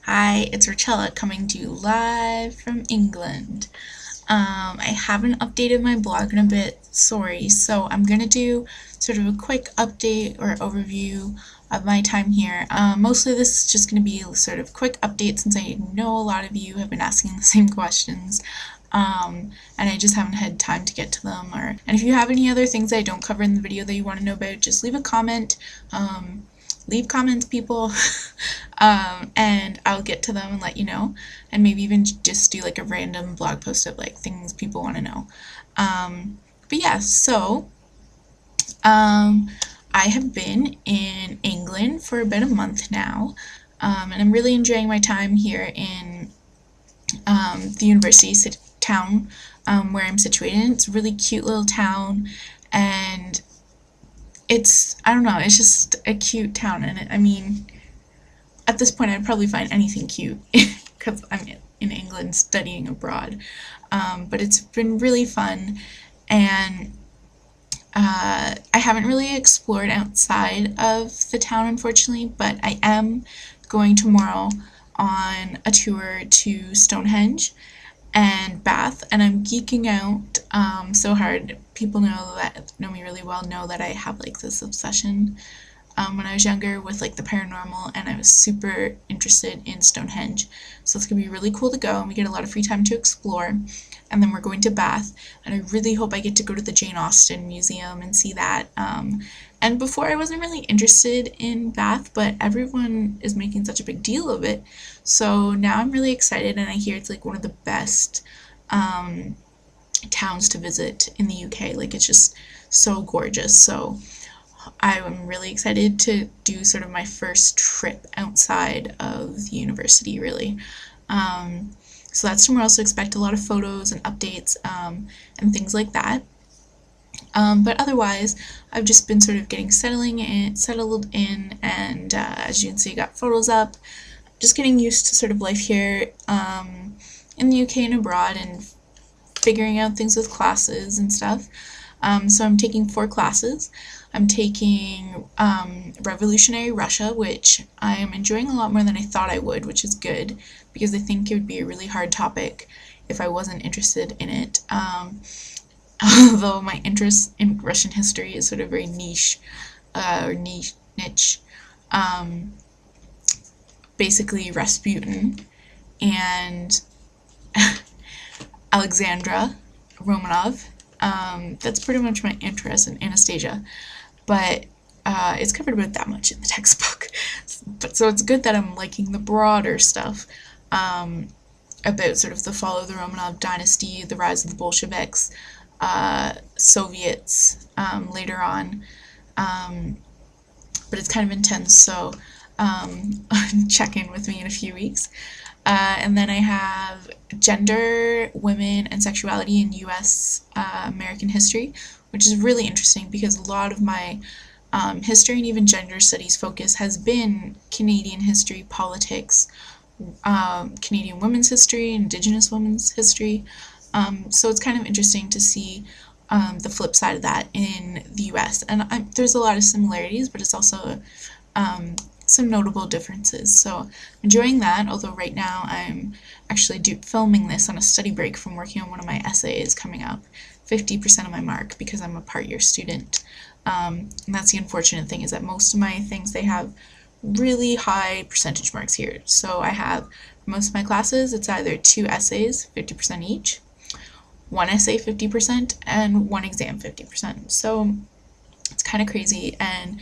Hi, it's Rochella coming to you live from England. I haven't updated my blog in a bit, sorry, so I'm gonna do sort of a quick update or overview of my time here. Mostly this is just gonna be a sort of quick update since I know a lot of you have been asking the same questions. And I just haven't had time to get to them. And if you have any other things I don't cover in the video that you want to know about, just leave a comment. Leave comments, people, and I'll get to them and let you know, and maybe even just do like a random blog post of like things people want to know. But yeah, so I have been in England for about a month now, and I'm really enjoying my time here in the university town where I'm situated. It's a really cute little town, and I don't know, it's just a cute town, and I mean, at this point I'd probably find anything cute because I'm in England studying abroad. But it's been really fun, and I haven't really explored outside of the town, unfortunately, but I am going tomorrow on a tour to Stonehenge and Bath, and I'm geeking out so hard. People know me really well know that I have like this obsession when I was younger with like the paranormal, and I was super interested in Stonehenge. So it's gonna be really cool to go, and we get a lot of free time to explore. And then we're going to Bath, and I really hope I get to go to the Jane Austen Museum and see that. And before I wasn't really interested in Bath, but everyone is making such a big deal of it. So now I'm really excited, and I hear it's like one of the best towns to visit in the UK. Like it's just so gorgeous. So I'm really excited to do sort of my first trip outside of the university, really. So that's tomorrow, so expect a lot of photos and updates and things like that. But otherwise, I've just been sort of settled in, and as you can see, I got photos up. Just getting used to sort of life here in the UK and abroad, and figuring out things with classes and stuff. So I'm taking 4 classes. I'm taking Revolutionary Russia, which I am enjoying a lot more than I thought I would, which is good, because I think it would be a really hard topic if I wasn't interested in it. Although my interest in Russian history is sort of very niche, or niche. Basically Rasputin and Alexandra Romanov. That's pretty much my interest in Anastasia, but it's covered about that much in the textbook. So it's good that I'm liking the broader stuff about sort of the fall of the Romanov dynasty, the rise of the Bolsheviks, Soviets later on. But it's kind of intense, so check in with me in a few weeks. And then I have gender, women, and sexuality in U.S. American history, which is really interesting because a lot of my history and even gender studies focus has been Canadian history, politics, Canadian women's history, Indigenous women's history. So it's kind of interesting to see the flip side of that in the U.S. And there's a lot of similarities, but it's also some notable differences. So I'm enjoying that, although right now I'm actually filming this on a study break from working on one of my essays coming up, 50% of my mark, because I'm a part-year student. And that's the unfortunate thing, is that most of my things, they have really high percentage marks here. So I have, for most of my classes, it's either 2 essays, 50% each, 1 essay 50%, and 1 exam 50%. So it's kind of crazy, and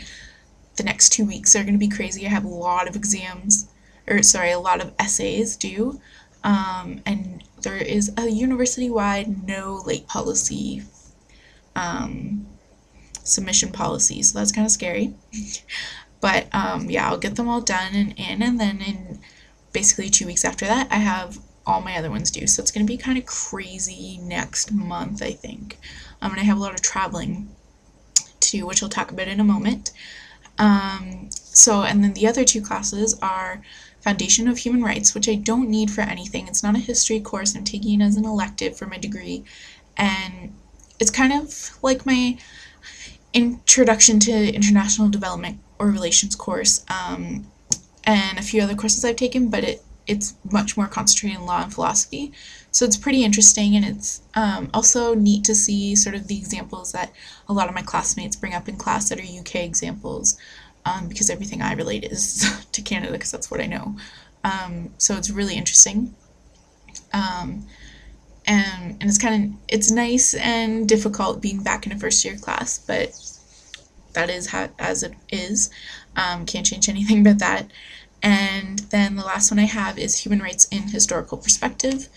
the next 2 weeks are going to be crazy. I have a lot of a lot of essays due, and there is a university-wide no late policy, submission policy, so that's kind of scary. But yeah, I'll get them all done and in, and then in basically 2 weeks after that, I have all my other ones due. So it's going to be kind of crazy next month, I think. And I have a lot of traveling too, which I'll talk about in a moment. And then the other 2 classes are Foundation of Human Rights, which I don't need for anything. It's not a history course. I'm taking it as an elective for my degree, and it's kind of like my Introduction to International Development or Relations course, and a few other courses I've taken, but it's much more concentrated in law and philosophy. So it's pretty interesting, and it's also neat to see sort of the examples that a lot of my classmates bring up in class that are UK examples, because everything I relate is to Canada because that's what I know. So it's really interesting. Um, and it's nice and difficult being back in a first year class, but that is how as it is. Can't change anything but that. And then the last one I have is Human Rights in Historical Perspective,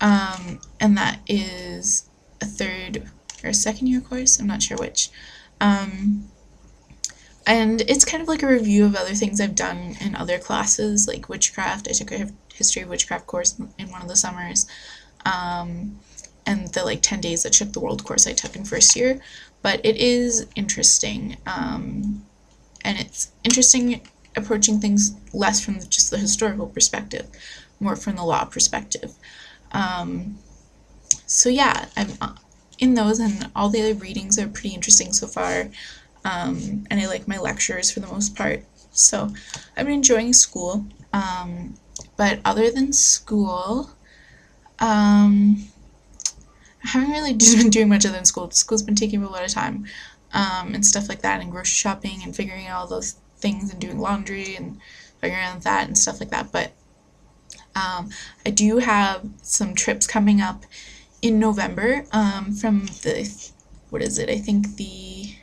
and that is a third or a second year course, I'm not sure which. And it's kind of like a review of other things I've done in other classes, like witchcraft. I took a history of witchcraft course in one of the summers, and the like 10 days that shook the world course I took in first year. But it is interesting, and it's interesting approaching things less from just the historical perspective, more from the law perspective. So yeah, I'm in those, and all the other readings are pretty interesting so far, and I like my lectures for the most part. So I've been enjoying school, but other than school, I haven't really just been doing much other than school. School's been taking up a lot of time, and stuff like that, and grocery shopping, and figuring out all those things, and doing laundry, and figuring out that, and stuff like that. But I do have some trips coming up in November, from the, what is it, I think the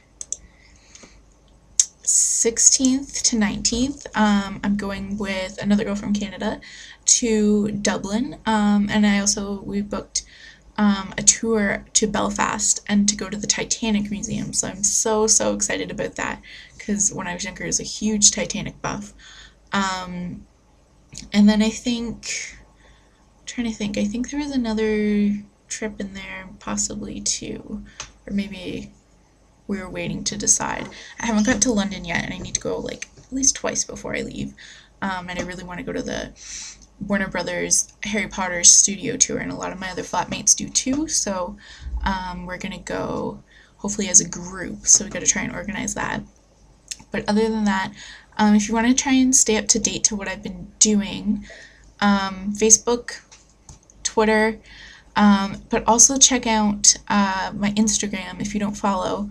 16th to 19th. I'm going with another girl from Canada to Dublin, and we booked a tour to Belfast and to go to the Titanic Museum. So I'm so excited about that, because when I was younger I was a huge Titanic buff. And then I think there was another trip in there possibly too, or maybe we were waiting to decide. I haven't got to London yet, and I need to go like at least twice before I leave. And I really want to go to the Warner Brothers Harry Potter studio tour, and a lot of my other flatmates do too. So we're gonna go hopefully as a group. So we got to try and organize that. But other than that, if you want to try and stay up to date to what I've been doing, Facebook, Twitter, but also check out my Instagram if you don't follow.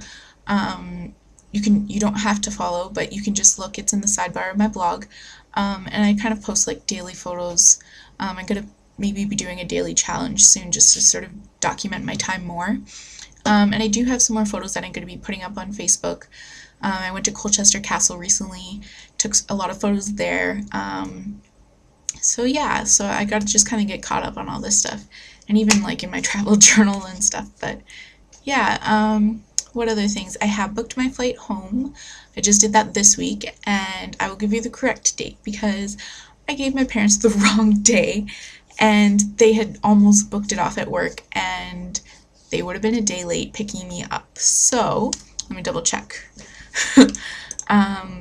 You don't have to follow, but you can just look. It's in the sidebar of my blog, and I kind of post like daily photos. I'm gonna maybe be doing a daily challenge soon, just to sort of document my time more. And I do have some more photos that I'm going to be putting up on Facebook. I went to Colchester Castle recently, took a lot of photos there. So yeah, so I got to just kind of get caught up on all this stuff, and even like in my travel journal and stuff. But yeah, what other things? I have booked my flight home. I just did that this week, and I will give you the correct date because I gave my parents the wrong day, and they had almost booked it off at work, and they would have been a day late picking me up. So let me double check.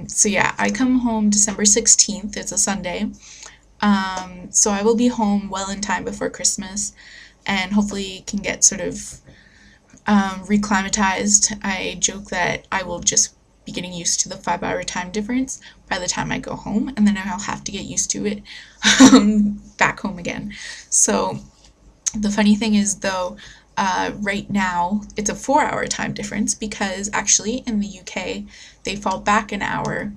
So yeah, I come home December 16th. It's a Sunday. So I will be home well in time before Christmas, and hopefully can get sort of reclimatized. I joke that I will just be getting used to the 5-hour time difference by the time I go home, and then I'll have to get used to it back home again. So the funny thing is though, right now it's a 4-hour time difference, because actually in the UK they fall back an hour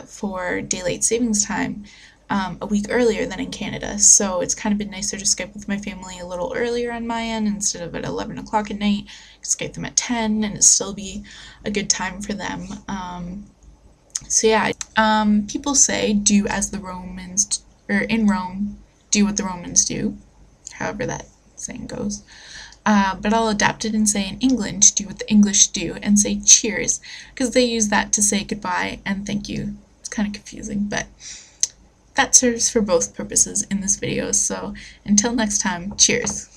for daylight savings time a week earlier than in Canada. So it's kind of been nicer to Skype with my family a little earlier on my end instead of at 11 o'clock at night. Skype them at 10 and it still be a good time for them. So yeah, people say do as the Romans, or in Rome, do what the Romans do, however that saying goes. But I'll adapt it and say in England, do what the English do, and say cheers, because they use that to say goodbye and thank you. It's kind of confusing, but that serves for both purposes in this video. So until next time, cheers.